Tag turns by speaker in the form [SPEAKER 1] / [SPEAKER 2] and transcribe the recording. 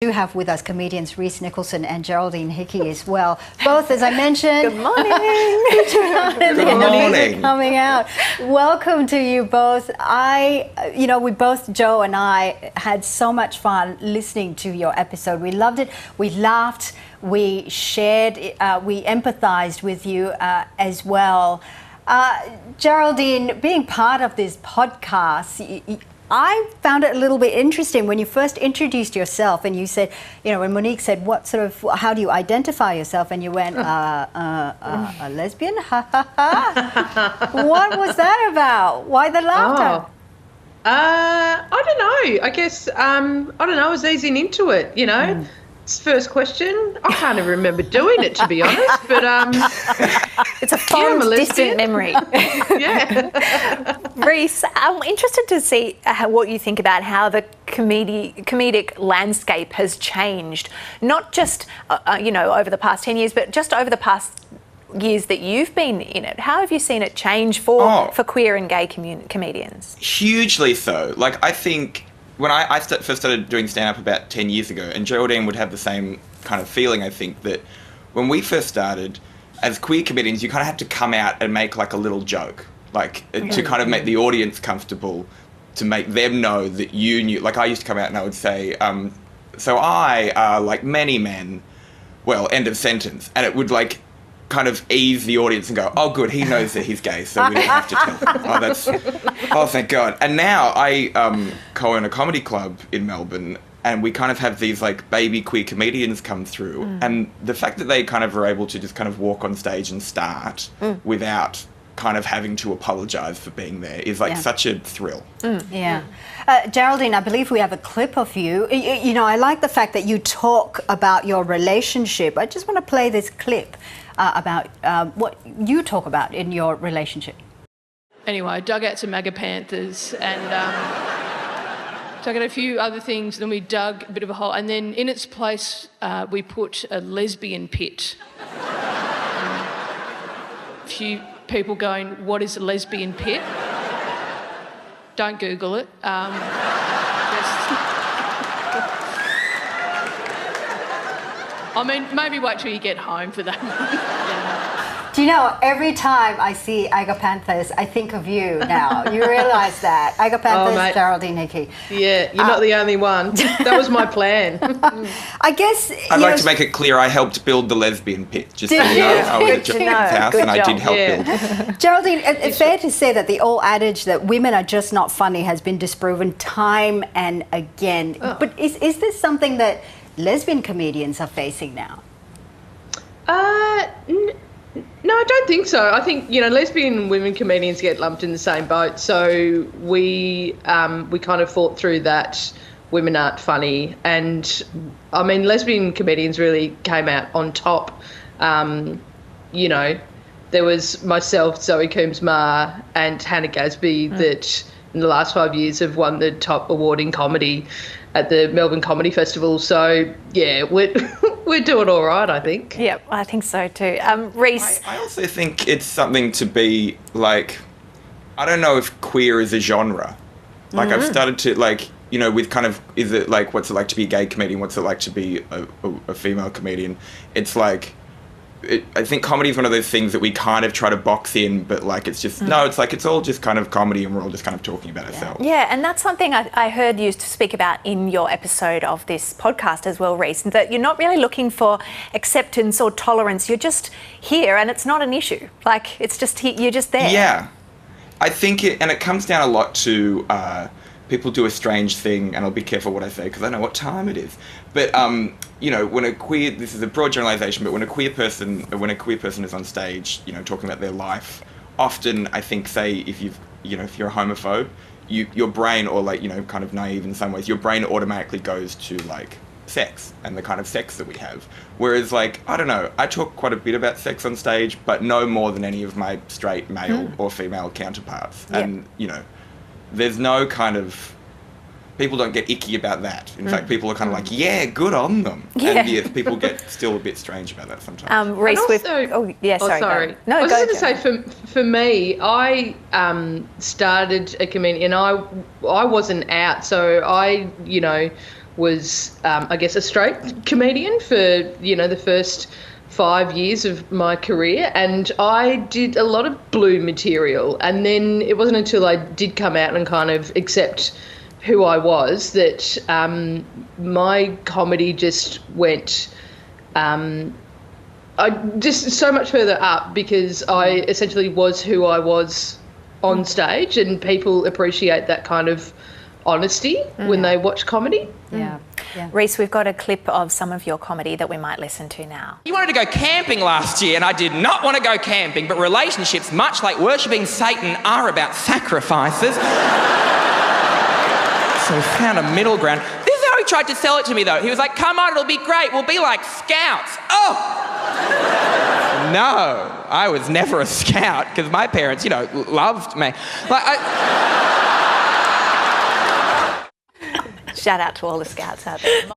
[SPEAKER 1] do have with us comedians Rhys, Nicholson and Geraldine Hickey as well. Both, as I mentioned,
[SPEAKER 2] good morning.
[SPEAKER 1] Good morning. Coming out. Welcome to you both. We both, Joe and I, had so much fun listening to your episode. We loved it. We laughed. We shared. We empathized with you as well. Geraldine, being part of this podcast, I found it a little bit interesting when you first introduced yourself and you said, when Monique said, how do you identify yourself? And you went, a lesbian? Ha, ha, ha. What was that about? Why the laughter?
[SPEAKER 3] I don't know. I guess, I don't know, I was easing into it, First question. I can't even remember doing it, to be honest, but
[SPEAKER 2] it's a fond, distant memory.
[SPEAKER 3] Yeah.
[SPEAKER 2] Rhys, I'm interested to see what you think about how the comedic landscape has changed, not just over the past 10 years, but just over the past years that you've been in it. How have you seen it change for queer and gay comedians?
[SPEAKER 4] Hugely so. I think when I first started doing stand-up about 10 years ago, and Geraldine would have the same kind of feeling, I think, that when we first started, as queer comedians, you kind of had to come out and make a little joke, to kind of make the audience comfortable, to make them know that you knew. I used to come out and I would say, so I, like many men, well, end of sentence. And it would kind of ease the audience and go, oh, good, he knows that he's gay, so we don't have to tell him. Oh, thank God. And now I co-own a comedy club in Melbourne, and we kind of have these baby queer comedians come through. And the fact that they kind of are able to just kind of walk on stage and start without kind of having to apologise for being there is such a thrill.
[SPEAKER 1] Yeah. Geraldine, I believe we have a clip of you. I like the fact that you talk about your relationship. I just want to play this clip about what you talk about in your relationship.
[SPEAKER 5] Anyway, I dug out some MAGA Panthers and dug out a few other things, then we dug a bit of a hole, and then in its place we put a lesbian pit. A few people going, what is a lesbian pit? Don't Google it. Maybe wait till you get home for that one.
[SPEAKER 1] Do you know, every time I see MAGA Panthers, I think of you now. You realise that. MAGA Panthers, Geraldine Hickey.
[SPEAKER 3] Yeah, you're not the only one. That was my plan.
[SPEAKER 1] I guess...
[SPEAKER 4] I'd like to make it clear I helped build the lesbian pit. Just so you know, I was at Geraldine's house and I did help build.
[SPEAKER 1] Geraldine, it's fair to say that the old adage that women are just not funny has been disproven time and again. But is this something that lesbian comedians are facing now?
[SPEAKER 3] No, I don't think so. I think, lesbian and women comedians get lumped in the same boat. So we kind of fought through that. Women aren't funny. And, lesbian comedians really came out on top. There was myself, Zoe Coombs-Marr and Hannah Gadsby that in the last 5 years have won the top award in comedy at the Melbourne Comedy Festival. So, yeah, we're doing all right, I think.
[SPEAKER 2] Yeah, I think so too. Rhys?
[SPEAKER 4] I also think it's something to be I don't know if queer is a genre. I've started to with kind of, is it what's it like to be a gay comedian? What's it like to be a female comedian? It's I think comedy is one of those things that we kind of try to box in, but it's just, no, it's all just kind of comedy and we're all just kind of talking about ourselves.
[SPEAKER 2] Yeah, and that's something I heard you speak about in your episode of this podcast as well, Rhys, that you're not really looking for acceptance or tolerance. You're just here and it's not an issue. It's just, you're just there.
[SPEAKER 4] Yeah. I think it comes down a lot to people do a strange thing, and I'll be careful what I say because I know what time it is. But when this is a broad generalisation, but when a queer person is on stage, talking about their life, often I think, say, if you're a homophobe, your brain, or kind of naive in some ways, your brain automatically goes to sex and the kind of sex that we have. Whereas I don't know, I talk quite a bit about sex on stage, but no more than any of my straight male or female counterparts. Yep. And there's no kind of... People don't get icky about that. In fact, people are kind of yeah, good on them.
[SPEAKER 2] Yeah.
[SPEAKER 4] And people get still a bit strange about that sometimes.
[SPEAKER 2] Rhys,
[SPEAKER 3] sorry.
[SPEAKER 2] Sorry.
[SPEAKER 3] No, I was going to say, for me, I started a comedian, and I wasn't out, so I, was, I guess, a straight comedian for, the first 5 years of my career, and I did a lot of blue material, and then it wasn't until I did come out and kind of accept who I was that my comedy just went just so much further up, because I essentially was who I was on stage, and people appreciate that kind of honesty when they watch comedy.
[SPEAKER 1] Yeah.
[SPEAKER 2] Rhys, we've got a clip of some of your comedy that we might listen to now.
[SPEAKER 6] You wanted to go camping last year, and I did not want to go camping, but relationships, much like worshipping Satan, are about sacrifices. So we found a middle ground. This is how he tried to sell it to me, though. He was like, come on, it'll be great. We'll be like scouts. Oh! No, I was never a scout, because my parents, loved me.
[SPEAKER 2] Shout out to all the scouts out there.